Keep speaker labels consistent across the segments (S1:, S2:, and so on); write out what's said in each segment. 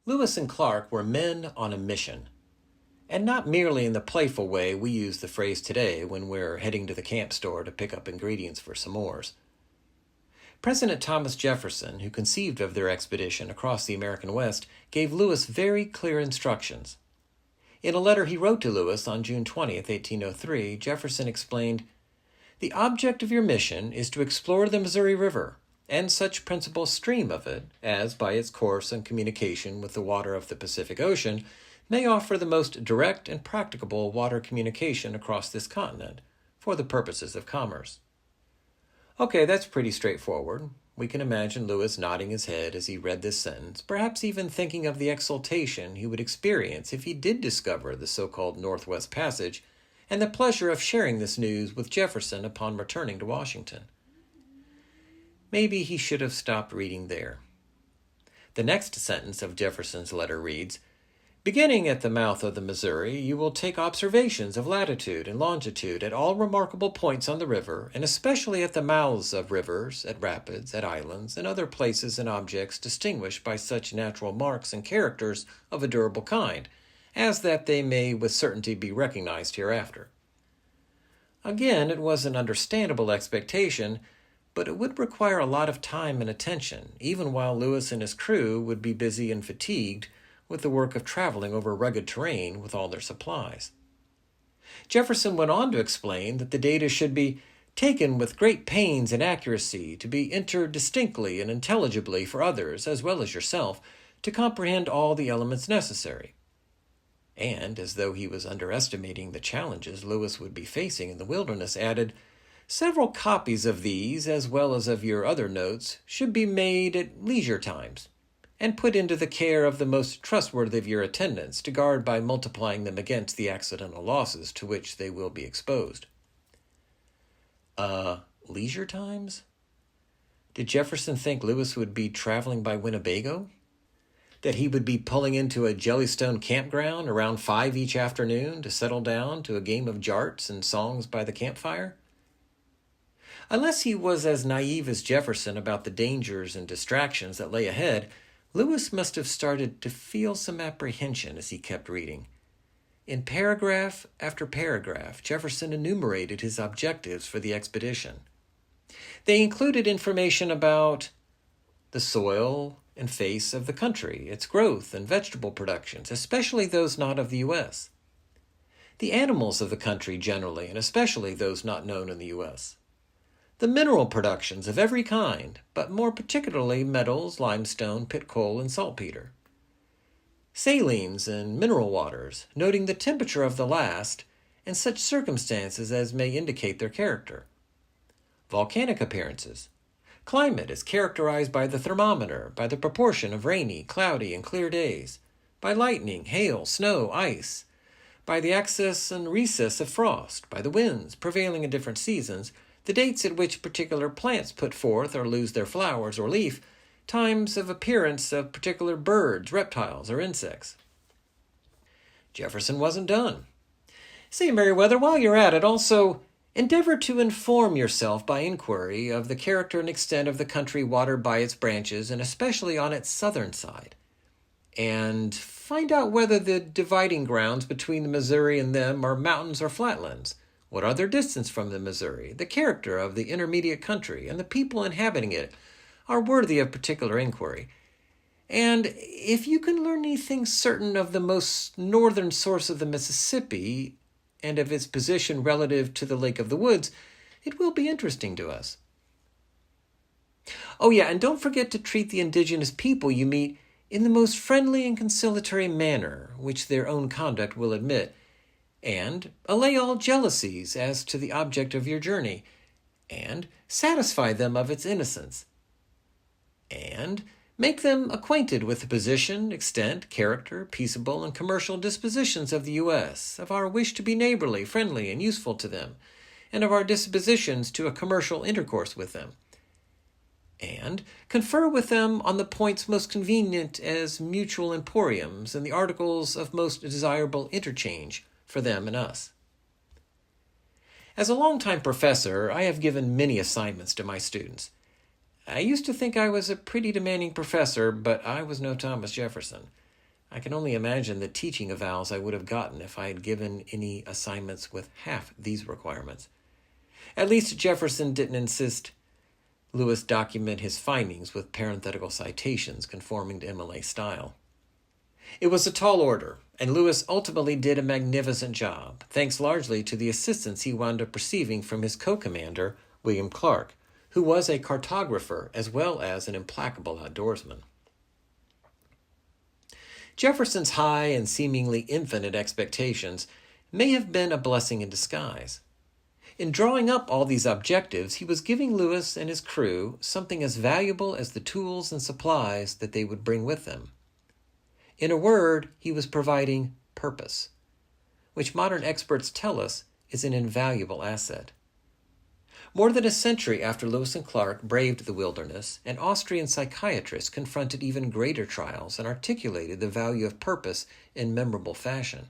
S1: Lewis and Clark were men on a mission, and not merely in the playful way we use the phrase today when we're heading to the camp store to pick up ingredients for s'mores. President Thomas Jefferson, who conceived of their expedition across the American West, gave Lewis very clear instructions. In a letter he wrote to Lewis on June 20, 1803, Jefferson explained, "The object of your mission is to explore the Missouri River, and such principal stream of it, as by its course and communication with the water of the Pacific Ocean, may offer the most direct and practicable water communication across this continent, for the purposes of commerce." Okay, that's pretty straightforward. We can imagine Lewis nodding his head as he read this sentence, perhaps even thinking of the exultation he would experience if he did discover the so-called Northwest Passage, and the pleasure of sharing this news with Jefferson upon returning to Washington. Maybe he should have stopped reading there. The next sentence of Jefferson's letter reads, "Beginning at the mouth of the Missouri, you will take observations of latitude and longitude at all remarkable points on the river, and especially at the mouths of rivers, at rapids, at islands, and other places and objects distinguished by such natural marks and characters of a durable kind, as that they may with certainty be recognized hereafter." Again, it was an understandable expectation, but it would require a lot of time and attention, even while Lewis and his crew would be busy and fatigued with the work of traveling over rugged terrain with all their supplies. Jefferson went on to explain that the data should be taken with great pains and accuracy, to be entered distinctly and intelligibly for others, as well as yourself, to comprehend all the elements necessary. And, as though he was underestimating the challenges Lewis would be facing in the wilderness, added, "Several copies of these, as well as of your other notes, should be made at leisure times, and put into the care of the most trustworthy of your attendants, to guard by multiplying them against the accidental losses to which they will be exposed." Leisure times? Did Jefferson think Lewis would be traveling by Winnebago? That he would be pulling into a Jellystone campground around 5 each afternoon to settle down to a game of jarts and songs by the campfire? Unless he was as naive as Jefferson about the dangers and distractions that lay ahead, Lewis must have started to feel some apprehension as he kept reading. In paragraph after paragraph, Jefferson enumerated his objectives for the expedition. They included information about the soil and face of the country, its growth and vegetable productions, especially those not of the U.S., the animals of the country generally, and especially those not known in the U.S., the mineral productions of every kind, but more particularly metals, limestone, pit coal, and saltpeter, salines and mineral waters, noting the temperature of the last and such circumstances as may indicate their character, volcanic appearances, climate as characterized by the thermometer, by the proportion of rainy, cloudy, and clear days, by lightning, hail, snow, ice, by the access and recess of frost, by the winds prevailing in different seasons, the dates at which particular plants put forth or lose their flowers or leaf, times of appearance of particular birds, reptiles, or insects. Jefferson wasn't done. "Say, Meriwether, while you're at it, also endeavor to inform yourself by inquiry of the character and extent of the country watered by its branches, and especially on its southern side. And find out whether the dividing grounds between the Missouri and them are mountains or flatlands. What are their distance from the Missouri? The character of the intermediate country and the people inhabiting it are worthy of particular inquiry. And if you can learn anything certain of the most northern source of the Mississippi and of its position relative to the Lake of the Woods, it will be interesting to us. Oh yeah, and don't forget to treat the indigenous people you meet in the most friendly and conciliatory manner, which their own conduct will admit, and allay all jealousies as to the object of your journey, and satisfy them of its innocence, and make them acquainted with the position, extent, character, peaceable, and commercial dispositions of the U.S., of our wish to be neighborly, friendly, and useful to them, and of our dispositions to a commercial intercourse with them, and confer with them on the points most convenient as mutual emporiums and the articles of most desirable interchange for them and us. As a longtime professor, I have given many assignments to my students. I used to think I was a pretty demanding professor, but I was no Thomas Jefferson. I can only imagine the teaching avals I would have gotten if I had given any assignments with half these requirements. At least Jefferson didn't insist Lewis document his findings with parenthetical citations conforming to MLA style. It was a tall order, and Lewis ultimately did a magnificent job, thanks largely to the assistance he wound up receiving from his co-commander, William Clark, who was a cartographer as well as an implacable outdoorsman. Jefferson's high and seemingly infinite expectations may have been a blessing in disguise. In drawing up all these objectives, he was giving Lewis and his crew something as valuable as the tools and supplies that they would bring with them. In a word, he was providing purpose, which modern experts tell us is an invaluable asset. More than a century after Lewis and Clark braved the wilderness, an Austrian psychiatrist confronted even greater trials and articulated the value of purpose in memorable fashion.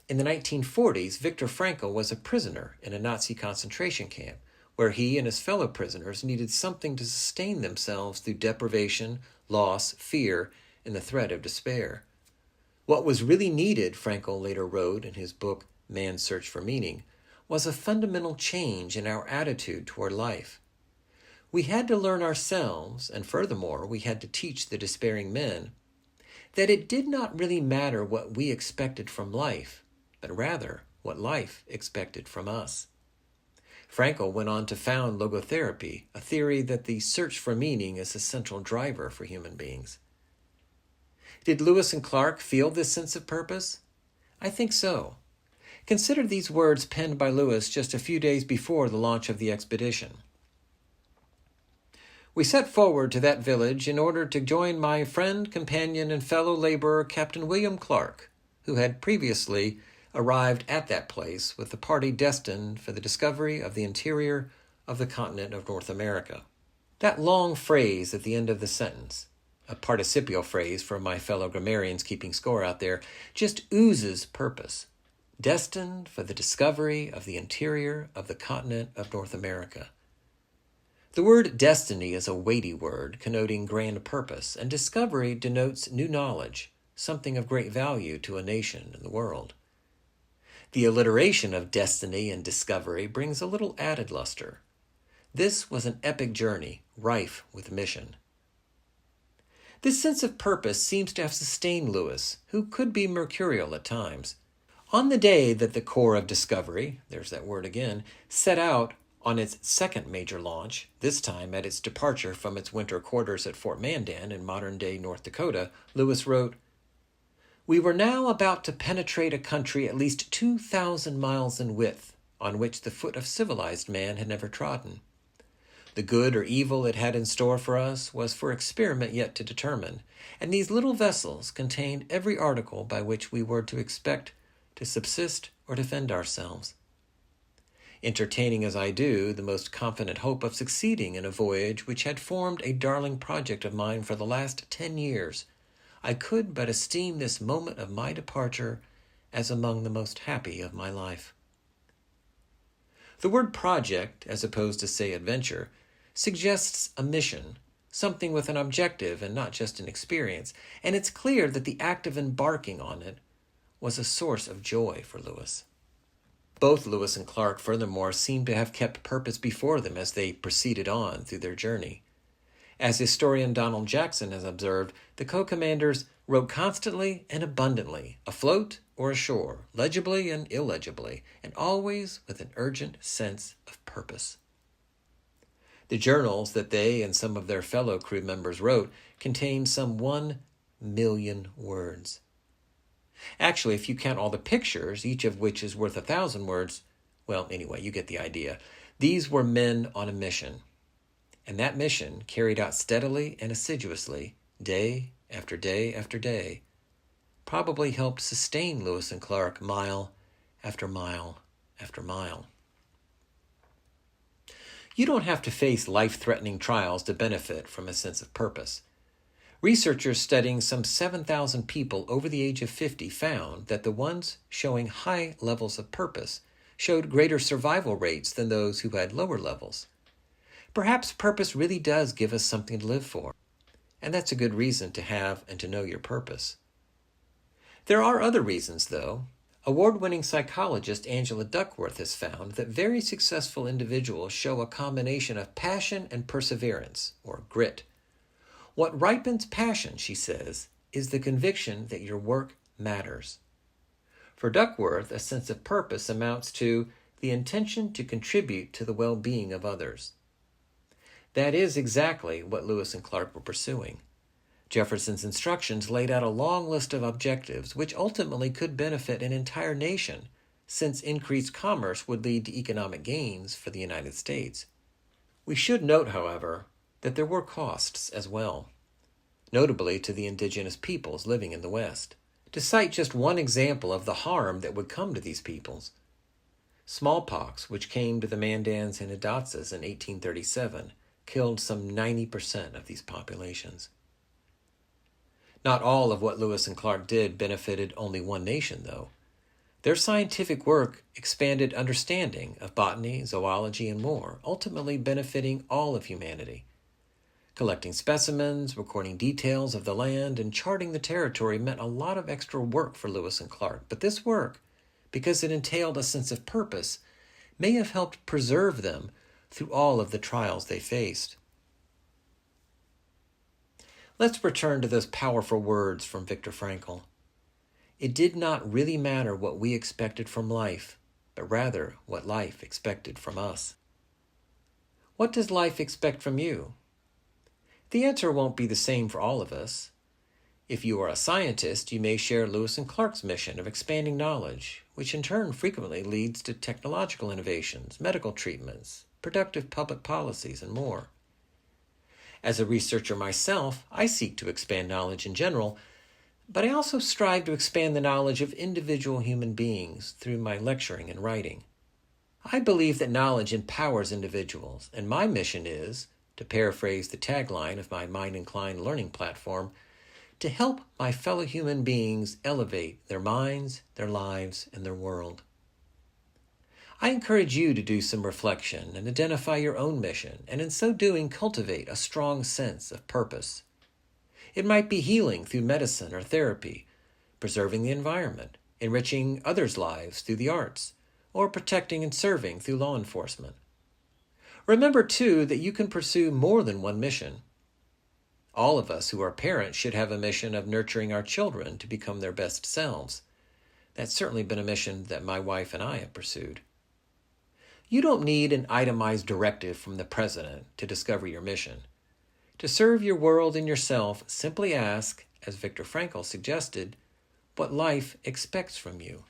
S1: In the 1940s, Viktor Frankl was a prisoner in a Nazi concentration camp, where he and his fellow prisoners needed something to sustain themselves through deprivation, loss, fear, and the threat of despair. What was really needed, Frankl later wrote in his book Man's Search for Meaning, was a fundamental change in our attitude toward life. We had to learn ourselves, and furthermore, we had to teach the despairing men, that it did not really matter what we expected from life, but rather what life expected from us. Frankl went on to found logotherapy, a theory that the search for meaning is a central driver for human beings. Did Lewis and Clark feel this sense of purpose? I think so. Consider these words penned by Lewis just a few days before the launch of the expedition. We set forward to that village in order to join my friend, companion, and fellow laborer, Captain William Clark, who had previously arrived at that place with the party destined for the discovery of the interior of the continent of North America. That long phrase at the end of the sentence, a participial phrase for my fellow grammarians keeping score out there, just oozes purpose. Destined for the discovery of the interior of the continent of North America. The word destiny is a weighty word connoting grand purpose, and discovery denotes new knowledge, something of great value to a nation and the world. The alliteration of destiny and discovery brings a little added luster. This was an epic journey, rife with mission. This sense of purpose seems to have sustained Lewis, who could be mercurial at times. On the day that the Corps of Discovery, there's that word again, set out on its second major launch, this time at its departure from its winter quarters at Fort Mandan in modern-day North Dakota, Lewis wrote, "We were now about to penetrate a country at least 2,000 miles in width, on which the foot of civilized man had never trodden. The good or evil it had in store for us was for experiment yet to determine, and these little vessels contained every article by which we were to expect to subsist or defend ourselves. Entertaining as I do the most confident hope of succeeding in a voyage which had formed a darling project of mine for the last 10 years, I could but esteem this moment of my departure as among the most happy of my life." The word project, as opposed to, say, adventure, suggests a mission, something with an objective and not just an experience, and it's clear that the act of embarking on it was a source of joy for Lewis. Both Lewis and Clark, furthermore, seem to have kept purpose before them as they proceeded on through their journey. As historian Donald Jackson has observed, the co-commanders wrote constantly and abundantly, afloat or ashore, legibly and illegibly, and always with an urgent sense of purpose. The journals that they and some of their fellow crew members wrote contained some 1 million words. Actually, if you count all the pictures, each of which is worth 1,000 words, well, anyway, you get the idea. These were men on a mission. And that mission, carried out steadily and assiduously, day after day after day, probably helped sustain Lewis and Clark mile after mile after mile. You don't have to face life-threatening trials to benefit from a sense of purpose. Researchers studying some 7,000 people over the age of 50 found that the ones showing high levels of purpose showed greater survival rates than those who had lower levels. Perhaps purpose really does give us something to live for, and that's a good reason to have and to know your purpose. There are other reasons, though. Award-winning psychologist Angela Duckworth has found that very successful individuals show a combination of passion and perseverance, or grit. What ripens passion, she says, is the conviction that your work matters. For Duckworth, a sense of purpose amounts to the intention to contribute to the well-being of others. That is exactly what Lewis and Clark were pursuing. Jefferson's instructions laid out a long list of objectives which ultimately could benefit an entire nation, since increased commerce would lead to economic gains for the United States. We should note, however, that there were costs as well, notably to the indigenous peoples living in the West. To cite just one example of the harm that would come to these peoples, smallpox, which came to the Mandans and Hidatsas in 1837, killed some 90% of these populations. Not all of what Lewis and Clark did benefited only one nation, though. Their scientific work expanded understanding of botany, zoology, and more, ultimately benefiting all of humanity. Collecting specimens, recording details of the land, and charting the territory meant a lot of extra work for Lewis and Clark, but this work, because it entailed a sense of purpose, may have helped preserve them through all of the trials they faced. Let's return to those powerful words from Viktor Frankl. It did not really matter what we expected from life, but rather what life expected from us. What does life expect from you? The answer won't be the same for all of us. If you are a scientist, you may share Lewis and Clark's mission of expanding knowledge, which in turn frequently leads to technological innovations, medical treatments, productive public policies, and more. As a researcher myself, I seek to expand knowledge in general, but I also strive to expand the knowledge of individual human beings through my lecturing and writing. I believe that knowledge empowers individuals, and my mission is, to paraphrase the tagline of my Mind Inclined learning platform, to help my fellow human beings elevate their minds, their lives, and their world. I encourage you to do some reflection and identify your own mission, and in so doing cultivate a strong sense of purpose. It might be healing through medicine or therapy, preserving the environment, enriching others' lives through the arts, or protecting and serving through law enforcement. Remember, too, that you can pursue more than one mission. All of us who are parents should have a mission of nurturing our children to become their best selves. That's certainly been a mission that my wife and I have pursued. You don't need an itemized directive from the president to discover your mission. To serve your world and yourself, simply ask, as Viktor Frankl suggested, what life expects from you.